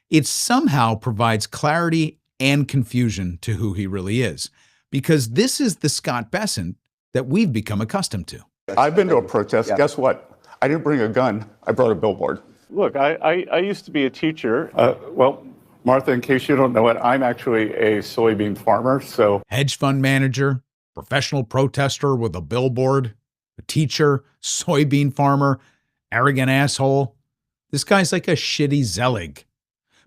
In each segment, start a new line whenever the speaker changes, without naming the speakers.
It somehow provides clarity and confusion to who he really is, because this is the Scott Bessent that we've become accustomed to.
I've been to a protest. Yeah. Guess what? I didn't bring a gun. I brought a billboard.
Look, I used to be a teacher. Well, Martha, in case you don't know it, I'm actually a soybean farmer. So,
hedge fund manager, professional protester with a billboard, a teacher, soybean farmer, arrogant asshole. This guy's like a shitty Zelig.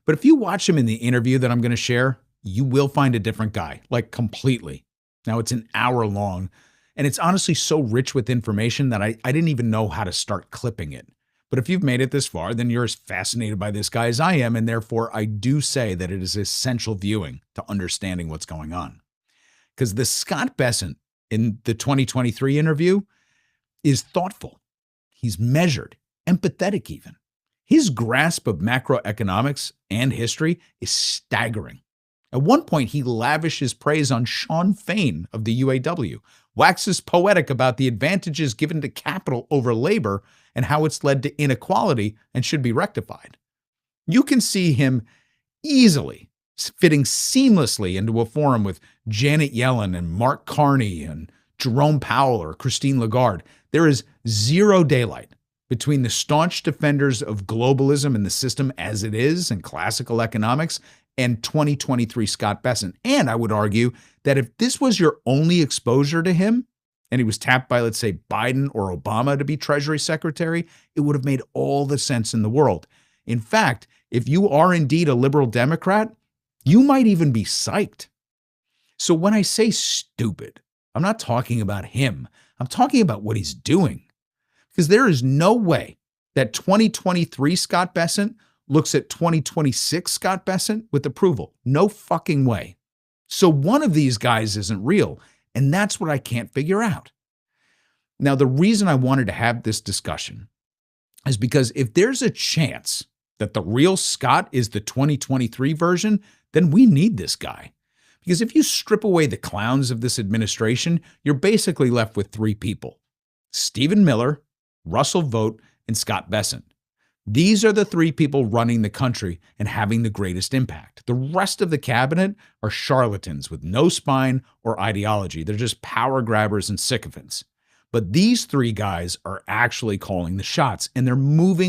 But if you watch him in the interview that I'm going to share, you will find a different guy, like completely. Now, it's an hour long, and it's honestly so rich with information that I didn't even know how to start clipping it. But if you've made it this far, then you're as fascinated by this guy as I am, and therefore I do say that it is essential viewing to understanding what's going on. Because the Scott Bessent in the 2023 interview is thoughtful. He's measured, empathetic even. His grasp of macroeconomics and history is staggering. At one point, he lavishes praise on Sean Fain of the UAW, waxes poetic about the advantages given to capital over labor and how it's led to inequality and should be rectified. You can see him easily fitting seamlessly into a forum with Janet Yellen and Mark Carney and Jerome Powell or Christine Lagarde. There is zero daylight between the staunch defenders of globalism and the system as it is and classical economics and 2023 Scott Bessent. And I would argue that if this was your only exposure to him, and he was tapped by, let's say, Biden or Obama to be Treasury Secretary, it would have made all the sense in the world. In fact, if you are indeed a liberal Democrat, you might even be psyched. So when I say stupid, I'm not talking about him. I'm talking about what he's doing. Because there is no way that 2023 Scott Bessent looks at 2026 Scott Bessent with approval. No fucking way. So one of these guys isn't real, and that's what I can't figure out. Now, the reason I wanted to have this discussion is because if there's a chance that the real Scott is the 2023 version, then we need this guy. Because if you strip away the clowns of this administration, you're basically left with three people: Stephen Miller, Russell Vought, and Scott Bessent. These are the three people running the country and having the greatest impact. The rest of the cabinet are charlatans with no spine or ideology. They're just power grabbers and sycophants. But these three guys are actually calling the shots, and they're moving